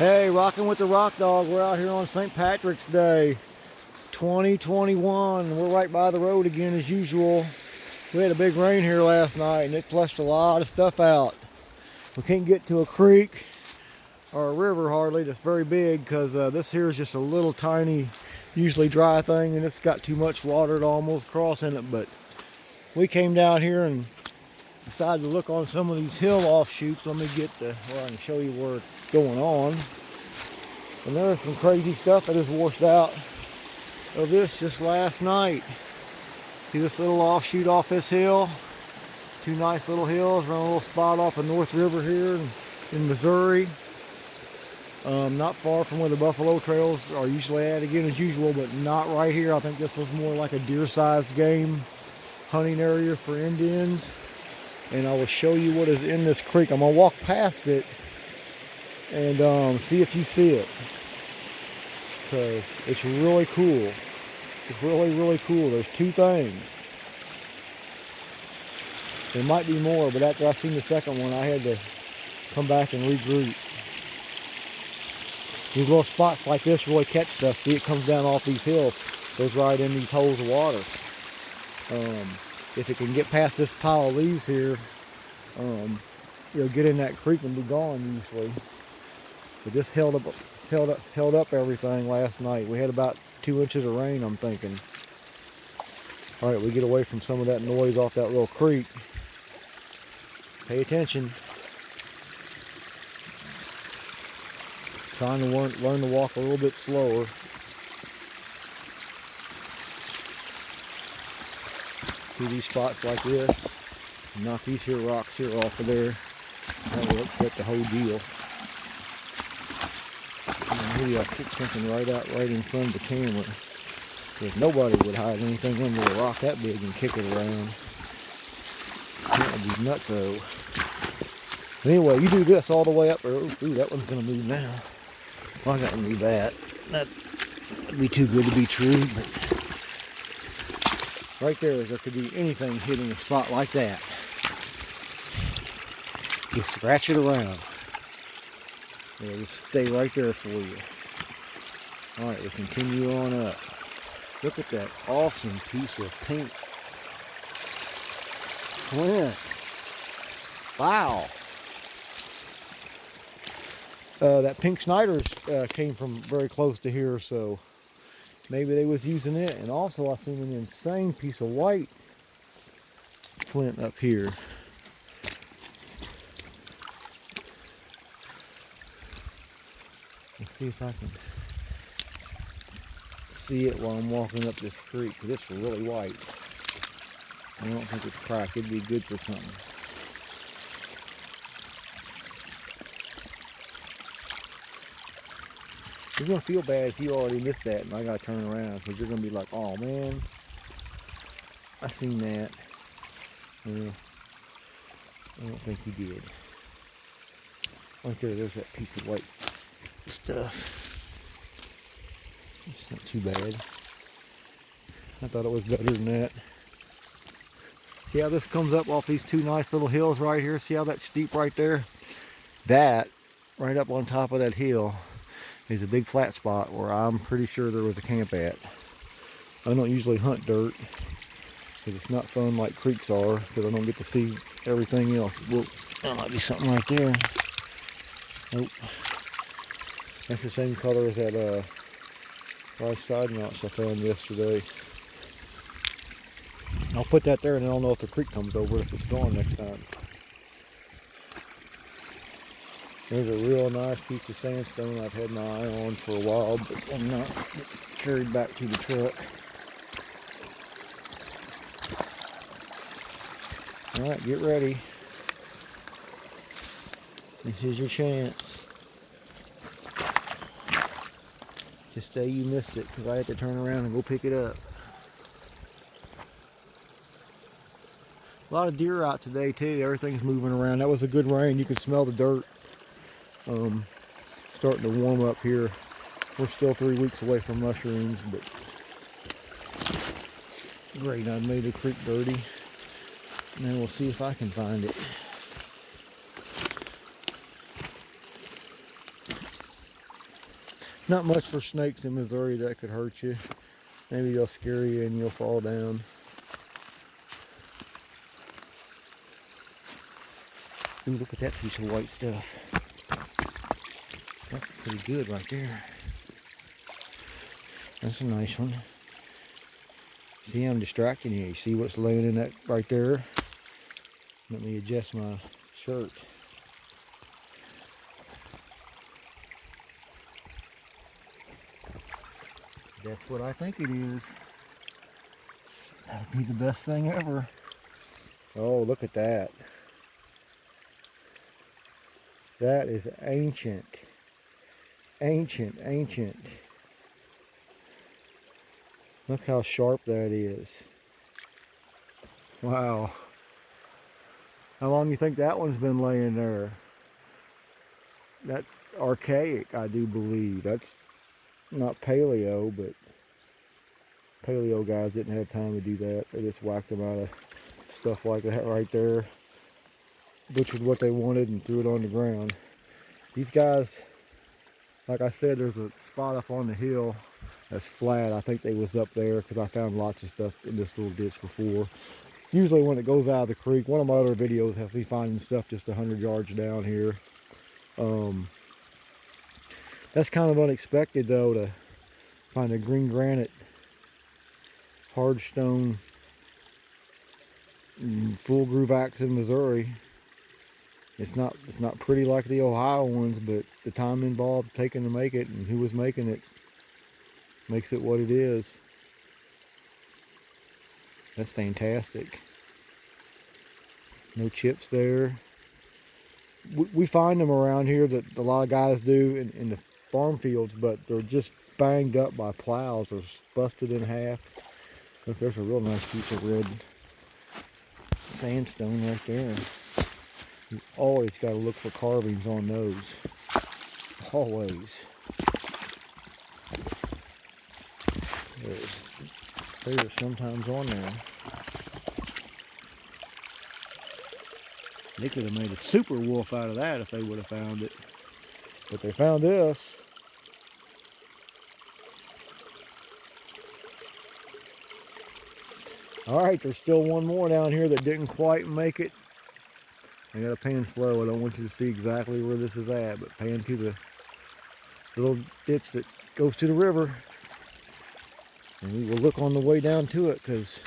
Hey, rocking with the Rock Dog. We're out here on St. Patrick's Day 2021. We're right by the road again as usual. We had a big rain here last night and it flushed a lot of stuff out. We can't get to a creek or a river hardly that's very big because this here is just a little tiny, usually dry thing, and it's got too much water to almost cross in it. But we came down here and decided to look on some of these hill offshoots. Let me get where I can show you where it's going on. And there's some crazy stuff that has washed out of this just last night. See this little offshoot off this hill? Two nice little hills. Run a little spot off of North River here in Missouri. Not far from where the buffalo trails are usually at, again as usual, but not right here. I think this was more like a deer-sized game hunting area for Indians. And I will show you what is in this creek. I'm gonna walk past it and see if you see it. So it's really cool. It's really cool. There's two things. There might be more, but after I seen the second one, I had to come back and regroup. These little spots like this really catch stuff. See, it comes down off these hills, goes right in these holes of water. If it can get past this pile of leaves here, it'll get in that creek and be gone usually. But this held up everything last night. We had about 2 inches of rain, I'm thinking. All right, we get away from some of that noise off that little creek. Pay attention. Trying to learn to walk a little bit slower. See these spots like this, knock these here rocks here off of there. That will upset the whole deal. And maybe I'll kick something right in front of the camera, because nobody would hide anything under a rock that big and kick it around. That would be nutso. Anyway, you do this all the way up there. Ooh, that one's gonna move now. Well, I gotta move that. That'd be too good to be true, but right there could be anything hitting a spot like that. You scratch it around. It'll just stay right there for you. Alright, we continue on up. Look at that awesome piece of pink flint. Wow. That pink Snyder's came from very close to here, so maybe they was using it. And also I seen an insane piece of white flint up here. Let's see if I can see it while I'm walking up this creek, because it's really white. I don't think it's cracked. It'd be good for something. You're going to feel bad if you already missed that and I got to turn around, because you're going to be like, oh man, I seen that. Well, I don't think you did. Right there's that piece of white stuff. It's not too bad. I thought it was better than that. See how this comes up off these two nice little hills right here? See how that's steep right there? That, right up on top of that hill, is a big flat spot where I'm pretty sure there was a camp at. I don't usually hunt dirt, because it's not fun like creeks are, because I don't get to see everything else. Well, there might be something right there. Nope. That's the same color as that rice side notch I found yesterday. I'll put that there and I'll know if the creek comes over, if it's gone next time. There's a real nice piece of sandstone I've had my eye on for a while, but I'm not carried back to the truck. Alright, get ready. This is your chance. Just say you missed it, because I had to turn around and go pick it up. A lot of deer out today too. Everything's moving around. That was a good rain. You could smell the dirt starting to warm up here. We're still 3 weeks away from mushrooms, but great. I made the creek dirty. And then we'll see if I can find it. Not much for snakes in Missouri that could hurt you. Maybe they'll scare you and you'll fall down. Ooh, look at that piece of white stuff. That's pretty good right there. That's a nice one. See, I'm distracting you. You see what's laying in that right there? Let me adjust my shirt. That's what I think it is. That'll be the best thing ever. Oh, look at that. That is ancient. Ancient, ancient. Look how sharp that is. Wow. How long do you think that one's been laying there? That's archaic, I do believe. That's not paleo, but paleo guys didn't have time to do that. They just whacked them out of stuff like that right there. Butchered what they wanted and threw it on the ground. These guys, like I said, there's a spot up on the hill that's flat. I think they was up there because I found lots of stuff in this little ditch before. Usually when it goes out of the creek, one of my other videos has me finding stuff just 100 yards down here. That's kind of unexpected though, to find a green granite, hard stone, full groove axe in Missouri. It's not pretty like the Ohio ones, but the time involved taking to make it and who was making it makes it what it is. That's fantastic. No chips there. We find them around here that a lot of guys do in the farm fields, but they're just banged up by plows or busted in half. Look, there's a real nice piece of red sandstone right there. You always got to look for carvings on those. Always. There's sometimes on there. They could have made a super wolf out of that if they would have found it. But they found this. Alright, there's still one more down here that didn't quite make it. I gotta pan slow. I don't want you to see exactly where this is at, but pan to the little ditch that goes to the river. And we will look on the way down to it because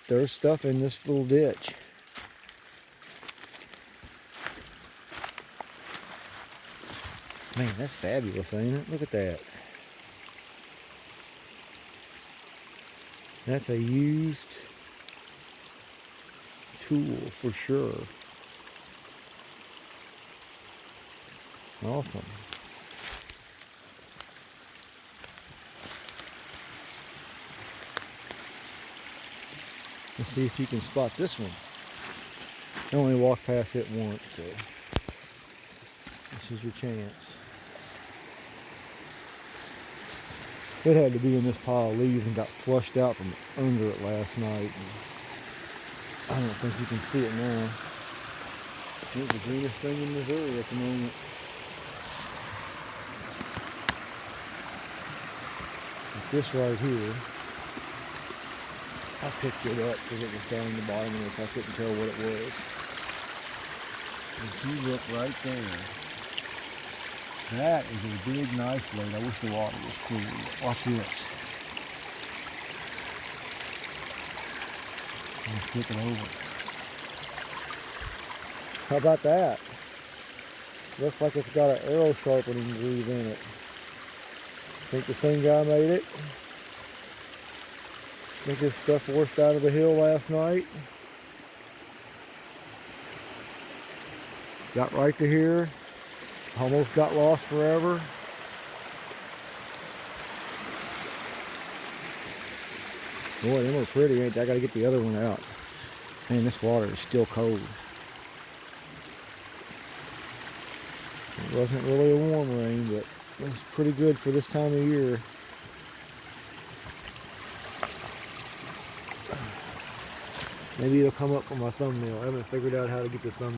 there's stuff in this little ditch. Man, that's fabulous, ain't it? Look at that. That's a used tool for sure. Awesome. Let's see if you can spot this one. I only walked past it once, so this is your chance. It had to be in this pile of leaves and got flushed out from under it last night. And I don't think you can see it now. It's the greenest thing in Missouri at the moment. Like this right here. I picked it up because it was down the bottom of this. I couldn't tell what it was. If you look right there, that is a big knife blade. I wish the water was cool. Watch this. I'm flip it over. How about that? Looks like it's got an arrow sharpening groove in it. Think the same guy made it? Think this stuff washed out of the hill last night. Got right to here. Almost got lost forever. Boy, them are pretty, ain't they? I gotta get the other one out. Man, this water is still cold. It wasn't really a warm rain, but it was pretty good for this time of year. Maybe it'll come up on my thumbnail. I haven't figured out how to get the thumbnail.